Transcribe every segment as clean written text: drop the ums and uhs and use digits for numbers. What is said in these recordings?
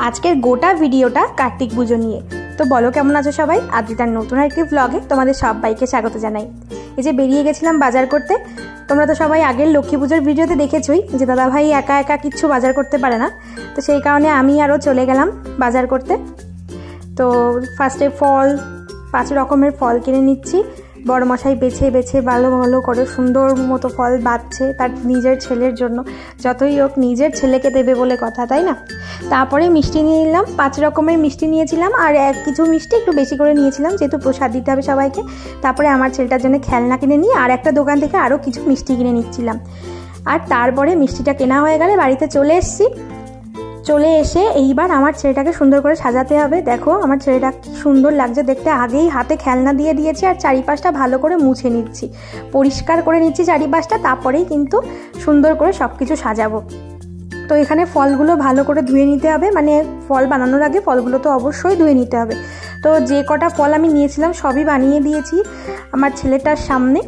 আজকের গোটা ভিডিওটা কার্তিক পুজো নিয়ে। তো বলো কেমন আছো সবাই? আদ্রিতার নতুন একটি ব্লগে তোমাদের সবাইকে স্বাগত জানাই। এই যে বেরিয়ে গেছিলাম বাজার করতে। তোমরা তো সবাই আগের লক্ষ্মী পুজোর ভিডিওতে দেখেছোই যে দাদাভাই একা একা কিচ্ছু বাজার করতে পারে না, তো সেই কারণে আমি আরও চলে গেলাম বাজার করতে। তো ফার্স্টে ফল 5 রকমের ফল কিনে নিচ্ছি। বড় মশাই বেছে বেছে ভালো ভালো করে সুন্দর মতো ফল বাছছে তার নিজের ছেলের জন্য, যতই হোক নিজের ছেলেকে দেবে বলে কথা, তাই না? তারপরে মিষ্টি নিয়ে নিলাম, 5 রকমের মিষ্টি নিয়েছিলাম, আর কিছু মিষ্টি একটু বেশি করে নিয়েছিলাম যেহেতু প্রসাদ দিতে হবে সবাইকে। তারপরে আমার ছেলেটার জন্য খেলনা কিনে নিয়ে আর একটা দোকান থেকে আরও কিছু মিষ্টি কিনে নিচ্ছিলাম। আর তারপরে মিষ্টিটা কেনা হয়ে গেলে বাড়িতে চলে এসেছি। চলে এসে এইবার আমার ছেলেটাকে সুন্দর করে সাজাতে হবে। দেখো আমার ছেলেটা কি সুন্দর লাগছে দেখতে। আগেই হাতে খেলনা দিয়ে দিয়েছি আর চারিপাশটা ভালো করে মুছে নিচ্ছি, পরিষ্কার করে নিচ্ছি চারিপাশটা, তারপরেই কিন্তু সুন্দর করে সব কিছু সাজাবো। তো এখানে ফলগুলো ভালো করে ধুয়ে নিতে হবে, মানে ফল বানানোর আগে ফলগুলো তো অবশ্যই ধুয়ে নিতে হবে। তো যে কটা ফল আমি নিয়েছিলাম সবই বানিয়ে দিয়েছি আমার ছেলেটার সামনে।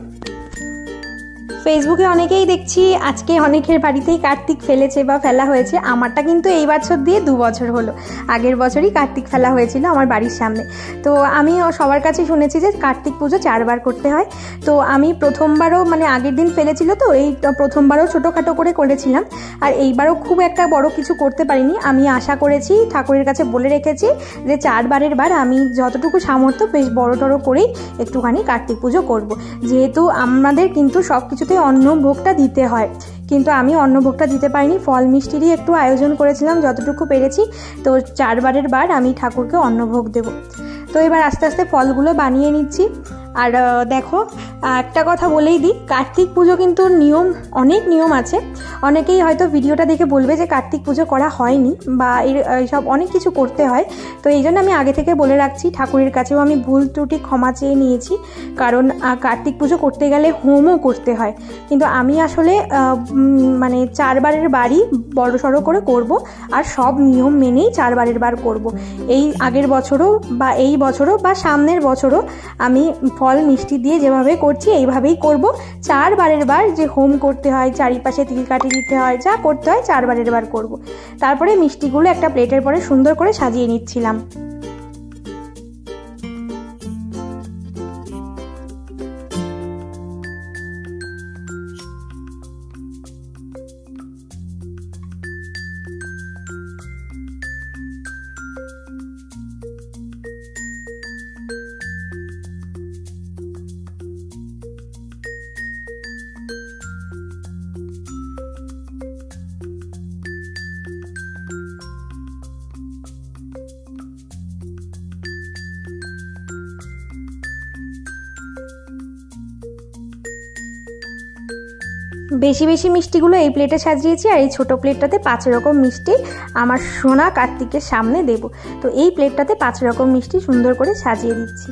ফেসবুকে অনেকেই দেখছি আজকে অনেকের বাড়িতেই কার্তিক ফেলেছে বা ফেলা হয়েছে। আমারটা কিন্তু এই বছর দিয়ে 2 বছর হলো, আগের বছরই কার্তিক ফেলা হয়েছিল আমার বাড়ির সামনে। তো আমি সবার কাছে শুনেছি যে কার্তিক পুজো 4 বার করতে হয়। তো আমি প্রথমবারও মানে আগের দিন ফেলেছিল, তো এই প্রথমবারও ছোটোখাটো করে করেছিলাম, আর এইবারও খুব একটা বড় কিছু করতে পারিনি। আমি আশা করেছি, ঠাকুরের কাছে বলে রেখেছি যে 4 বারের বার আমি যতটুকু সামর্থ্য বেশ বড় টড়ো করেই একটুখানি কার্তিক পুজো করব। যেহেতু আমাদের কিন্তু সব কিছুতে অন্নভোগটা দিতে হয়, কিন্তু আমি অন্নভোগটা দিতে পারিনি, ফল মিষ্টিরই একটু আয়োজন করেছিলাম যতটুকু পেরেছি। তো 4 বারের বার আমি ঠাকুরকে অন্নভোগ দেব। তো এবার আস্তে আস্তে ফলগুলো বানিয়ে নিচ্ছি। আর দেখো একটা কথা বলেই দিই, কার্তিক পুজো কিন্তু অনেক নিয়ম আছে। অনেকেই হয়তো ভিডিওটা দেখে বলবে যে কার্তিক পুজো করা হয়নি বা এইসব অনেক কিছু করতে হয়। তো এই জন্য আমি আগে থেকে বলে রাখছি, ঠাকুরের কাছেও আমি ভুল ত্রুটি ক্ষমা চেয়ে নিয়েছি, কারণ কার্তিক পুজো করতে গেলে হোমও করতে হয়। কিন্তু আমি আসলে মানে 4 বারের বারই বড়সড় করে করব, আর সব নিয়ম মেনেই 4 বারের বার করব। এই আগের বছরও বা এই বছরও বা সামনের বছরও আমি ফল মিষ্টি দিয়ে যেভাবে করছি এইভাবেই করব। 4 বারের বার যে হোম করতে হয়, চারিপাশে তিল কাঠি দিতে হয়, যা করতে হয় 4 বারের বার করব। তারপরে মিষ্টিগুলো একটা প্লেটের পরে সুন্দর করে সাজিয়ে নিচ্ছিলাম। বেশি বেশি মিষ্টিগুলো এই প্লেটে সাজিয়েছি, আর এই ছোটো প্লেটটাতে 5 রকম মিষ্টি আমার সোনা কার্তিকের সামনে দেব। তো এই প্লেটটাতে 5 রকম মিষ্টি সুন্দর করে সাজিয়ে দিচ্ছি।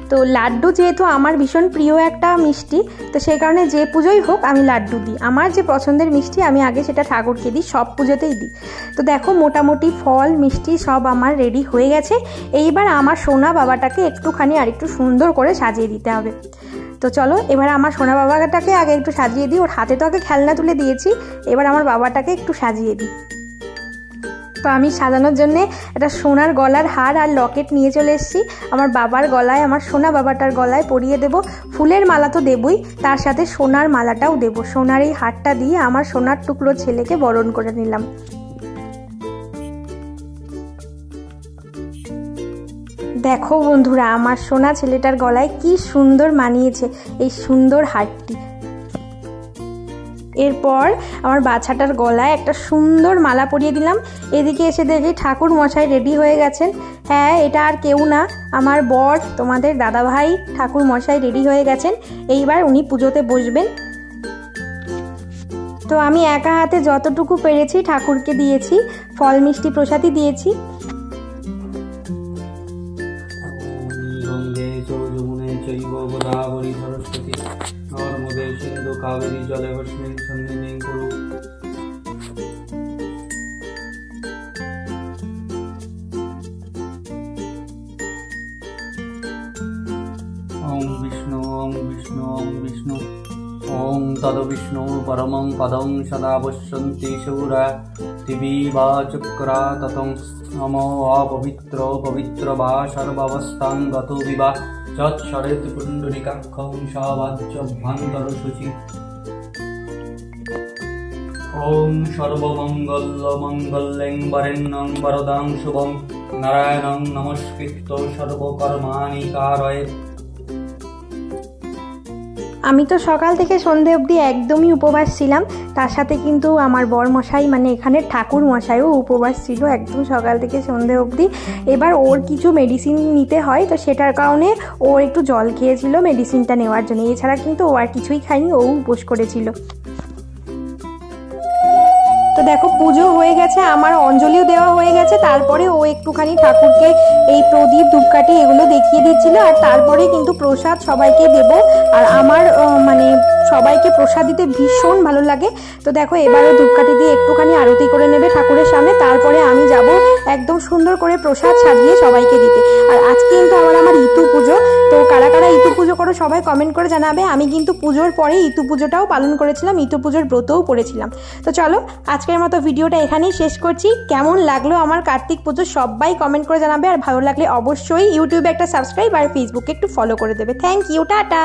তো লাড্ডু যেহেতু আমার ভীষণ প্রিয় একটা মিষ্টি, তো সেই কারণে যে পুজোই হোক আমি লাড্ডু দিই। আমার যে পছন্দের মিষ্টি আমি আগে সেটা ঠাকুরকে দিই, সব পুজোতেই দিই। তো দেখো মোটামুটি ফল মিষ্টি সব আমার রেডি হয়ে গেছে। এইবার আমার সোনা বাবাটাকে একটুখানি আর একটু সুন্দর করে সাজিয়ে দিতে হবে। তো চলো এবার আমার সোনা বাবাটাকে আগে একটু সাজিয়ে দিই। ওর হাতে তো আগে খেলনা তুলে দিয়েছি, এবার আমার বাবাটাকে একটু সাজিয়ে দিই। তো আমি সাজানোর জন্যে একটা সোনার গলার হার আর লকেট নিয়ে চলে এসেছি। আমার বাবার গলায়, আমার সোনা বাবাটার গলায় পরিয়ে দেব। ফুলের মালা তো দেবই, তার সাথে সোনার মালাটাও দেব। সোনার এই হারটা দিয়ে আমার সোনার টুকরো ছেলেকে বরণ করে নিলাম। দেখো বন্ধুরা, আমার সোনা ছেলেটার গলায় কি সুন্দর মানিয়েছে এই সুন্দর হারটি। এরপর আমার বাচ্চাটার গলায় একটা সুন্দর মালা পরিয়ে দিলাম। এদিকে এসে দেখি ঠাকুর মশাই রেডি হয়ে গেছেন। হ্যাঁ, এটা আর কেউ না, আমার বর, তোমাদের দাদাভাই ঠাকুর মশাই রেডি হয়ে গেছেন। এইবার উনি পুজোতে বসবেন। তো আমি একা হাতে যতটুকু পেরেছি ঠাকুরকে দিয়েছি, ফল মিষ্টি প্রসাদই দিয়েছি। কাবেরী জলে বস্মিন সন্নিধিং কুরু। ওম বিষ্ণু ওম বিষ্ণু ওম বিষ্ণু ओम तद्विष्णु परमं पदं सदा पश्यन्ति शूरा दिवीवा चक्रा ततं नमो अपवित्र पवित्र वा सर्वावस्थां गतो विवा चक्षरेत् पुण्डरीकाक्षं सवाच्यभ्यन्तरशुचि ओम सर्वमंगलमंगल्यं वरेण्यं वरदां शुभं नारायणं नमस्कृत्य सर्वकर्माणि कारयेत्। আমি তো সকাল থেকে সন্ধে অবধি একদমই উপবাস ছিলাম, তার সাথে কিন্তু আমার বরমশাই মানে এখানে ঠাকুর মশাইও উপবাস ছিল একদম সকাল থেকে সন্ধে অবধি। এবার ওর কিছু মেডিসিন নিতে হয়, তো সেটার কারণে ও একটু জল খেয়েছিল মেডিসিনটা নেওয়ার জন্য, এছাড়া কিন্তু ও আর কিছুই খায়নি, ও উপোস করেছিল। তো দেখো পুজো হয়ে গেছে, আমার অঞ্জলিও দেওয়া হয়ে গেছে, তারপরে ও একটুখানি ঠাকুরকে এই প্রদীপ ধূপকাঠি এগুলো দেখিয়ে দিচ্ছিল, আর তারপরে কিন্তু প্রসাদ সবাইকে দেব। আর আমার মানে সবাইকে প্রসাদ দিতে ভীষণ ভালো লাগে। তো দেখো এবারে ধূপকাঠি দিয়ে একটুখানি আরতি করে নেবে ঠাকুরের সামনে, তারপরে আমি যাব একদম সুন্দর করে প্রসাদ সাজিয়ে সবাইকে দিতে। আর আজকে কিন্তু আমার ইতু পুজো, তো কারা কারা ইতু পুজো করো সবাই কমেন্ট করে জানাবে। আমি কিন্তু পুজোর পরে ইতু পুজোটাও পালন করেছিলাম, ইতু পুজোর ব্রতও পড়েছিলাম। তো চলো আজকের মতো ভিডিওটা এখানেই শেষ করছি। কেমন লাগলো আমার কার্তিক পুজো সবাই কমেন্ট করে জানাবে, আর ভালো লাগলে অবশ্যই ইউটিউবে একটা সাবস্ক্রাইব আর ফেসবুকে একটু ফলো করে দেবে। Thank you, tata.